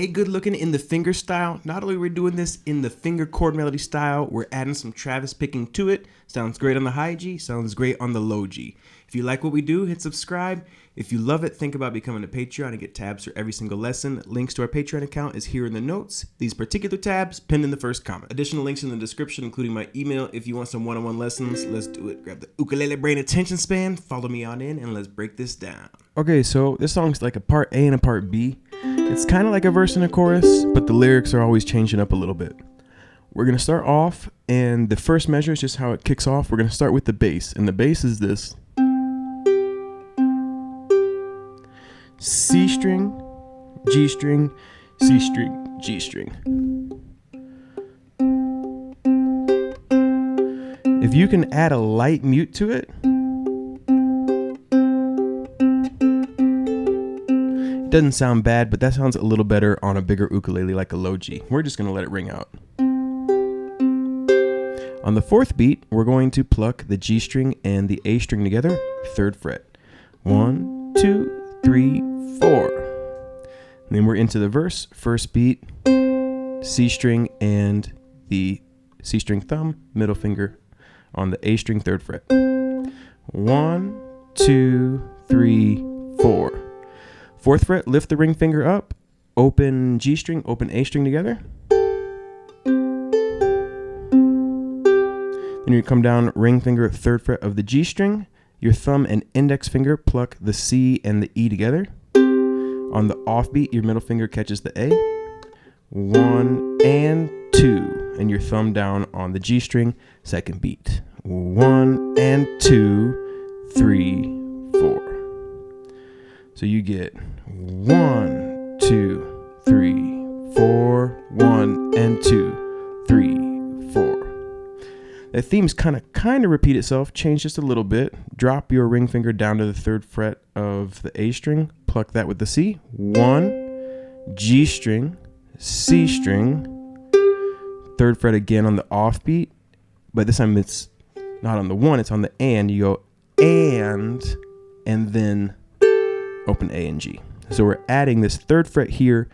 Hey Good Lookin in the finger style. Not only are we doing this in the finger chord melody style, we're adding some Travis picking to it. Sounds great on the high G, sounds great on the low G. If you like what we do, hit subscribe. If you love it, think about becoming a Patreon and get tabs for every single lesson. Links to our Patreon account is here in the notes. These particular tabs pinned in the first comment. Additional links in the description, including my email. If you want some one-on-one lessons, let's do it. Grab the ukulele brain attention span, follow me on in, and let's break this down. Okay, so this song's like a part A and a part B. It's kind of like a verse and a chorus, but the lyrics are always changing up a little bit. We're going to start off, and the first measure is just how it kicks off. We're going to start with the bass, and the bass is this. C string, G string, C string, G string. If you can add a light mute to it, it doesn't sound bad, but that sounds a little better on a bigger ukulele like a low G. We're just going to let it ring out. On the fourth beat, we're going to pluck the G string and the A string together, 3rd fret. 1, 2, 3, 4. And then we're into the verse, first beat, C string and the C string thumb, middle finger on the A string, 3rd fret. 1, 2, 3, 4. 4th fret, lift the ring finger up, open G string, open A string together. Then you come down, ring finger, 3rd fret of the G string. Your thumb and index finger pluck the C and the E together. On the off beat, your middle finger catches the A. 1 and 2. And your thumb down on the G string, 2nd beat. 1 and 2, 3, 4. So you get 1, 2, 3, 4, 1 and 2, 3, 4. The themes kind of repeat itself, change just a little bit. Drop your ring finger down to the 3rd fret of the A string, pluck that with the C. 1, G string, C string, 3rd fret again on the off beat, but this time it's not on the 1, it's on the and. You go and then open A and G. So we're adding this 3rd fret here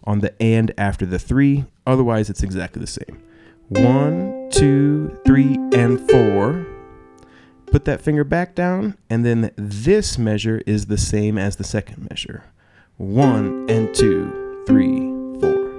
on the and after the 3, otherwise it's exactly the same. 1, 2, 3, and 4. Put that finger back down, and then this measure is the same as the 2nd measure. 1 and 2, 3, 4.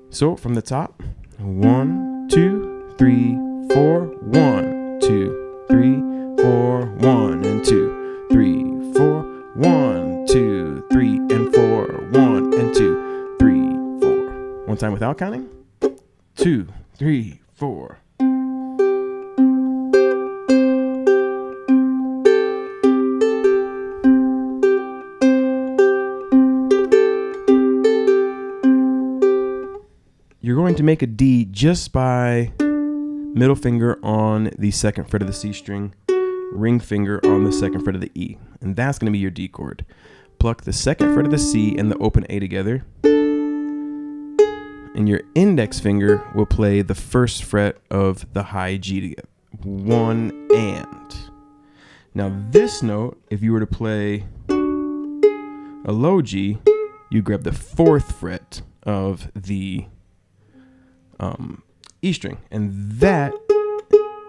So from the top, 1, 2, 3, 4, 1, 2, 3, 4, 1 and 2, 3, 4, 1, 2, 3, and 4, 1 and 2, 3, 4. One time without counting. 2, 3, 4. You're going to make a D just by middle finger on the 2nd fret of the C string, ring finger on the 2nd fret of the E, and that's going to be your D chord. Pluck the 2nd fret of the C and the open A together. And your index finger will play the 1st fret of the high G together. 1 and. Now this note, if you were to play a low G, you grab the 4th fret of the E string. And that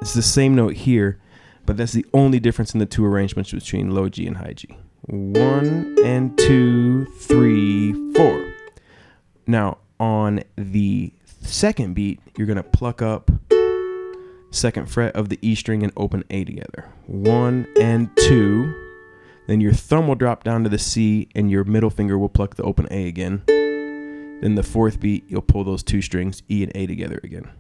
is the same note here, but that's the only difference in the two arrangements between low G and high G. 1 and 2, 3, 4. Now, on the 2nd beat, you're going to pluck up 2nd fret of the E string and open A together. 1 and 2. Then your thumb will drop down to the C and your middle finger will pluck the open A again. Then the 4th beat, you'll pull those 2 strings, E and A together again.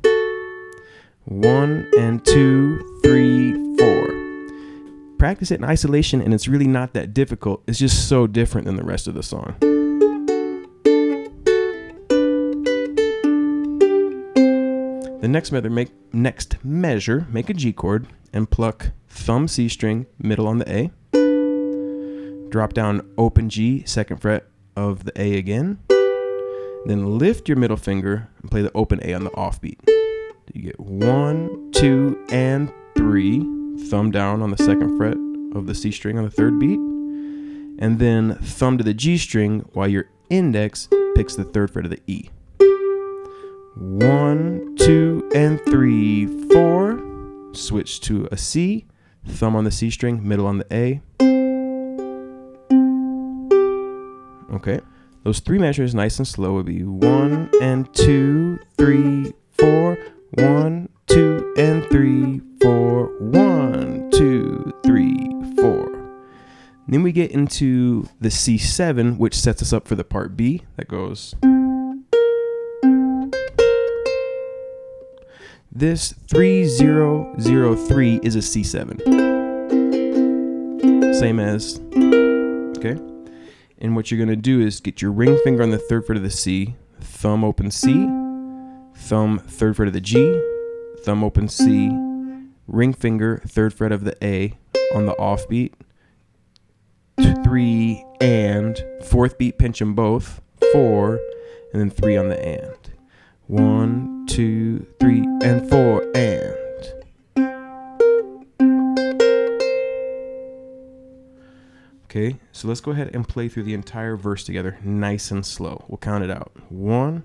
1 and 2, 3, 4. Practice it in isolation and it's really not that difficult. It's just so different than the rest of the song. The next measure, make a G chord and pluck thumb C string, middle on the A. Drop down open G, 2nd fret of the A again. Then lift your middle finger and play the open A on the off beat. You get 1, 2, and 3. Thumb down on the 2nd fret of the C string on the 3rd beat. And then thumb to the G string while your index picks the 3rd fret of the E. 1, 2, and 3, 4. Switch to a C. Thumb on the C string, middle on the A. Okay. Those 3 measures, nice and slow, would be 1 and 2, 3, 4. 1, 2, and 3, 4. 1, 2, 3, 4. Then we get into the C7, which sets us up for the part B that goes. This 3-0-0-3 is a C7. Same as, okay? And what you're gonna do is get your ring finger on the 3rd fret of the C, thumb open C, thumb 3rd fret of the G, thumb open C, ring finger 3rd fret of the A on the offbeat, 3 and 4th beat, pinch them both, 4, and then 3 on the and. 1, 2, 3, and 4, and. Okay, so let's go ahead and play through the entire verse together, nice and slow. We'll count it out. 1,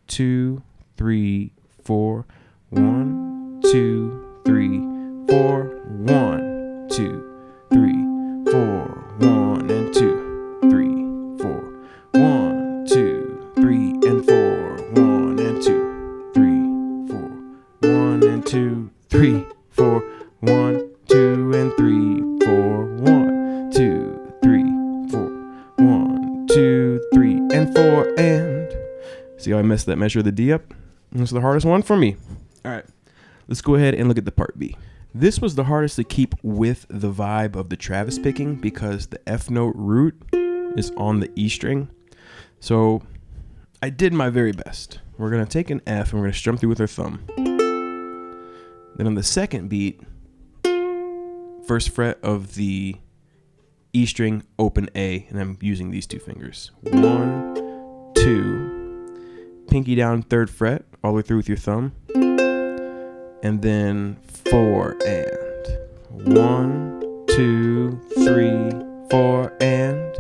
2, 3, 4. 1, 2, 3, 4. 1, 2, 3, 4. 1 and 2, 3, 4. 1, 2, 3, and 4. 1 and 2, 3, 4. 1 and 2, 3, 4. 1, 2, and 3, 4. 1, 2, 3, 4. 1, 2, 3, and 4, and. See how I messed that measure of the D up? This is the hardest one for me. All right, let's go ahead and look at the part B. This was the hardest to keep with the vibe of the Travis picking because the F note root is on the E string. So I did my very best. We're going to take an F and we're going to strum through with our thumb. Then on the 2nd beat, 1st fret of the E string, open A, and I'm using these 2 fingers. 1, 2, pinky down 3rd fret, all the way through with your thumb. And then 4 and. 1, 2, 3, 4 and.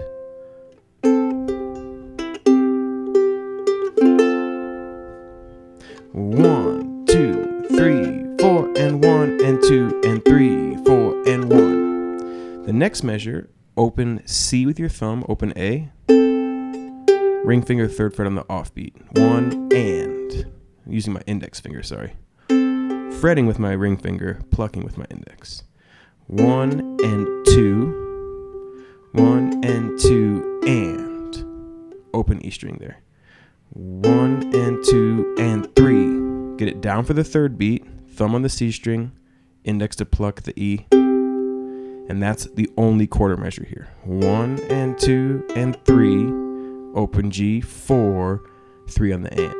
One, 2, 3, 4 and 1 and 2 and 3, 4 and 1. The next measure, open C with your thumb, open A. Ring finger 3rd fret on the offbeat. 1 and. I'm using my index finger, sorry. Fretting with my ring finger, plucking with my index. 1 and 2. 1 and 2 and. Open E string there. 1 and 2 and 3. Get it down for the 3rd beat. Thumb on the C string, index to pluck the E. And that's the only quarter measure here. 1 and 2 and 3. Open G, 4, 3 on the and.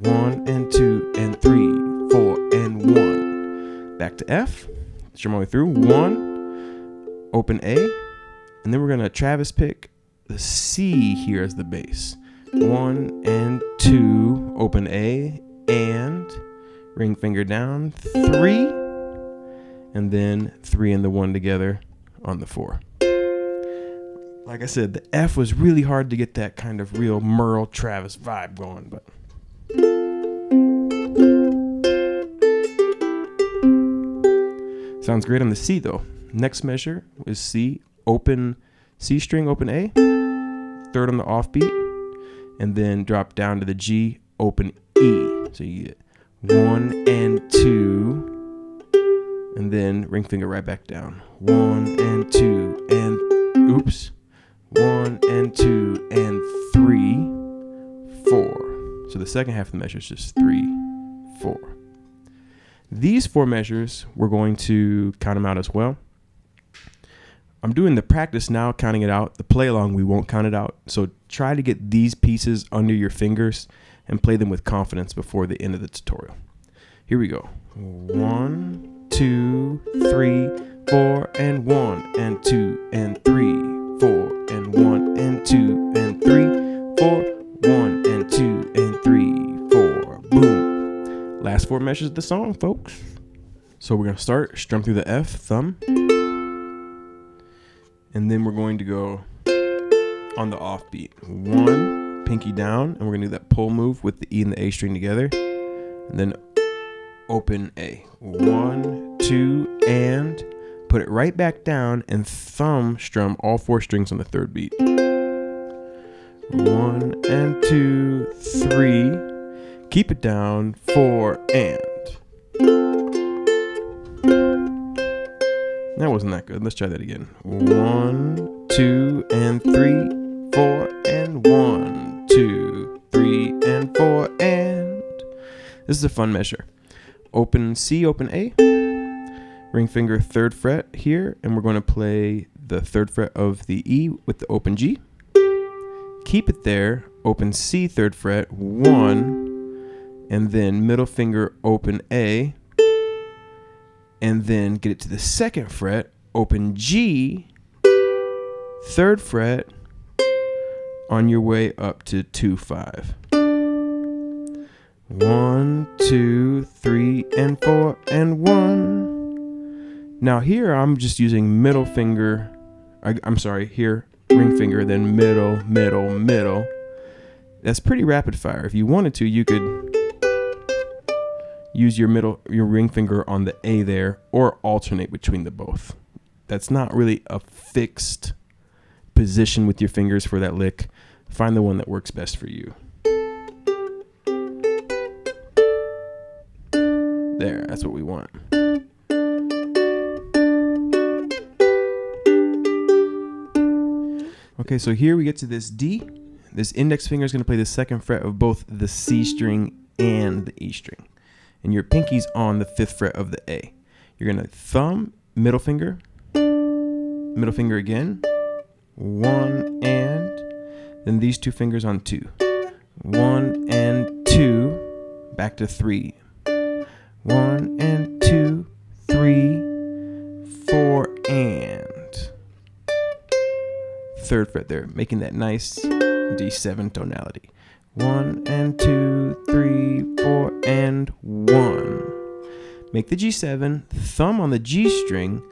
1 and 2 and 3, 4 and 1. Back to F. Strum all the way through. 1, open A, and then we're gonna Travis pick the C here as the bass. 1 and 2, open A, and ring finger down, 3, and then 3 and the 1 together on the 4. Like I said, the F was really hard to get that kind of real Merle Travis vibe going, but sounds great on the C though. Next measure is C, open C string, open A, 3rd on the offbeat, and then drop down to the G, open E. So you get 1 and 2, and then ring finger right back down. 1 and 2 and oops. 1 and 2 and 3, 4. So the second half of the measure is just 3, 4. These 4 measures, we're going to count them out as well. I'm doing the practice now, counting it out. The play along, we won't count it out. So try to get these pieces under your fingers and play them with confidence before the end of the tutorial. Here we go. 1, 2, 3, 4, and 1 and 2 and 3, 4 and 1 and 2 and 3, 4, 1 and 2 and 3, 4. Boom. Last 4 measures of the song, folks. So we're going to start, strum through the F, thumb. And then we're going to go on the offbeat. 1, pinky down, and we're gonna do that pull move with the E and the A string together, and then open A. 1, 2, and put it right back down and thumb strum all 4 strings on the 3rd beat. 1 and 2, 3. Keep it down. 4 and. That wasn't that good. Let's try that again. 1, 2, and 3, 4, and 1, 2, 3, and 4, and. This is a fun measure. Open C, open A. Ring finger 3rd fret here, and we're going to play the 3rd fret of the E with the open G. Keep it there. Open C, 3rd fret, 1, and then middle finger open A. And then get it to the 2nd fret, open G, 3rd fret, on your way up to 2, 5. 1, 2, 3, and 4, and 1. Now here I'm just using middle finger, here, ring finger, then middle, middle, middle. That's pretty rapid fire. If you wanted to, you could use your ring finger on the A there, or alternate between the both. That's not really a fixed position with your fingers for that lick. Find the one that works best for you. There, that's what we want. Okay, so here we get to this D. This index finger is going to play the 2nd fret of both the C string and the E string. And your pinky's on the 5th fret of the A. You're going to thumb, middle finger again, 1 and, then these 2 fingers on 2. 1 and 2, back to 3. 1 and 2, 3, 4, and. 3rd fret there, making that nice D7 tonality. 1 and 2, 3, 4, and 1. Make the G7, thumb on the G string.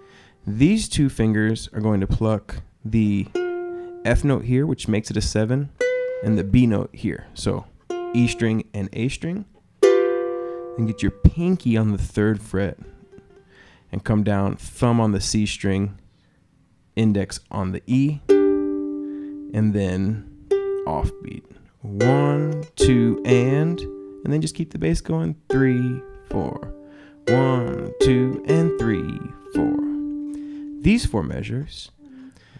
These 2 fingers are going to pluck the F note here, which makes it a 7, and the B note here. So E string and A string. And get your pinky on the 3rd fret and come down, thumb on the C string, index on the E, and then offbeat. 1, 2, and then just keep the bass going. 3, 4. 1, 2, and 3, 4. These 4 measures.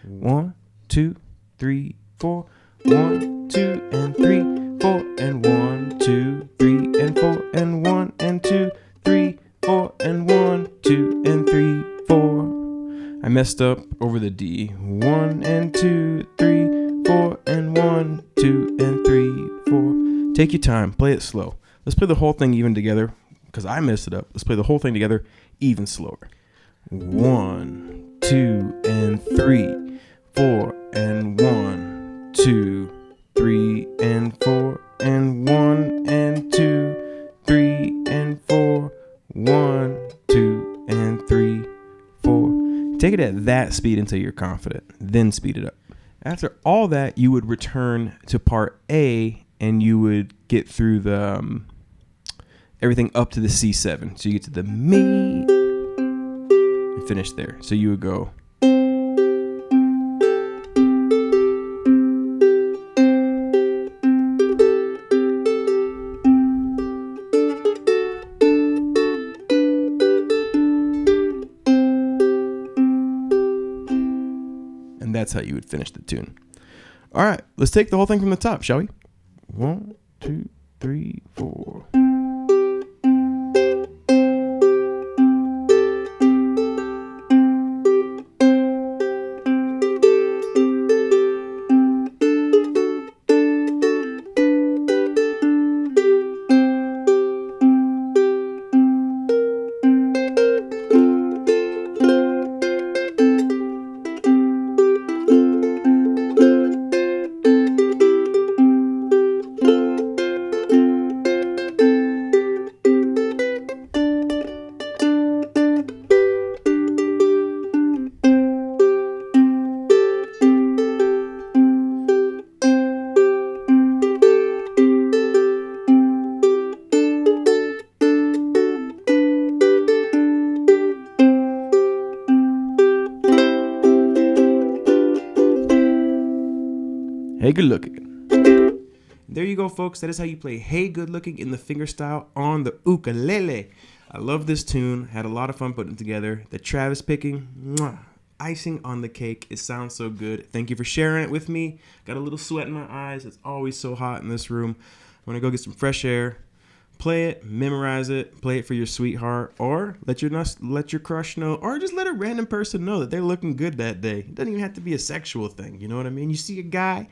1, 2, 3, 4. 1, 2, and 3, 4, and 1, 2, 3, and 4, and 1, and 2, 3, 4, and 1, 2, and 3, 4. I messed up over the D. 1 and 2, 3, 4, and 1, 2, and 3, 4. Take your time, play it slow. Let's play the whole thing even together, because I messed it up. Let's play the whole thing together even slower. 1, 2, and 3, 4, and 1, 2, 3, and 4, and 1, and 2, 3, and 4, 1, 2, and 3, 4. Take it at that speed until you're confident, then speed it up. After all that, you would return to part A, and you would get through the everything up to the C7. So you get to the Mi and finish there. So you would go. And that's how you would finish the tune. All right, let's take the whole thing from the top, shall we? 1, 2, 3, 4. Hey Good Lookin. There you go, folks. That is how you play Hey Good Looking in the fingerstyle on the ukulele. I love this tune. Had a lot of fun putting it together. The Travis picking, mwah, icing on the cake. It sounds so good. Thank you for sharing it with me. Got a little sweat in my eyes. It's always so hot in this room. I'm going to go get some fresh air. Play it, memorize it, play it for your sweetheart, or let your crush know, or just let a random person know that they're looking good that day. It doesn't even have to be a sexual thing. You know what I mean? You see a guy,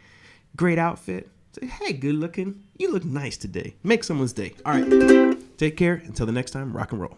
great outfit. Say, hey, good looking. You look nice today. Make someone's day. All right. Take care. Until the next time, rock and roll.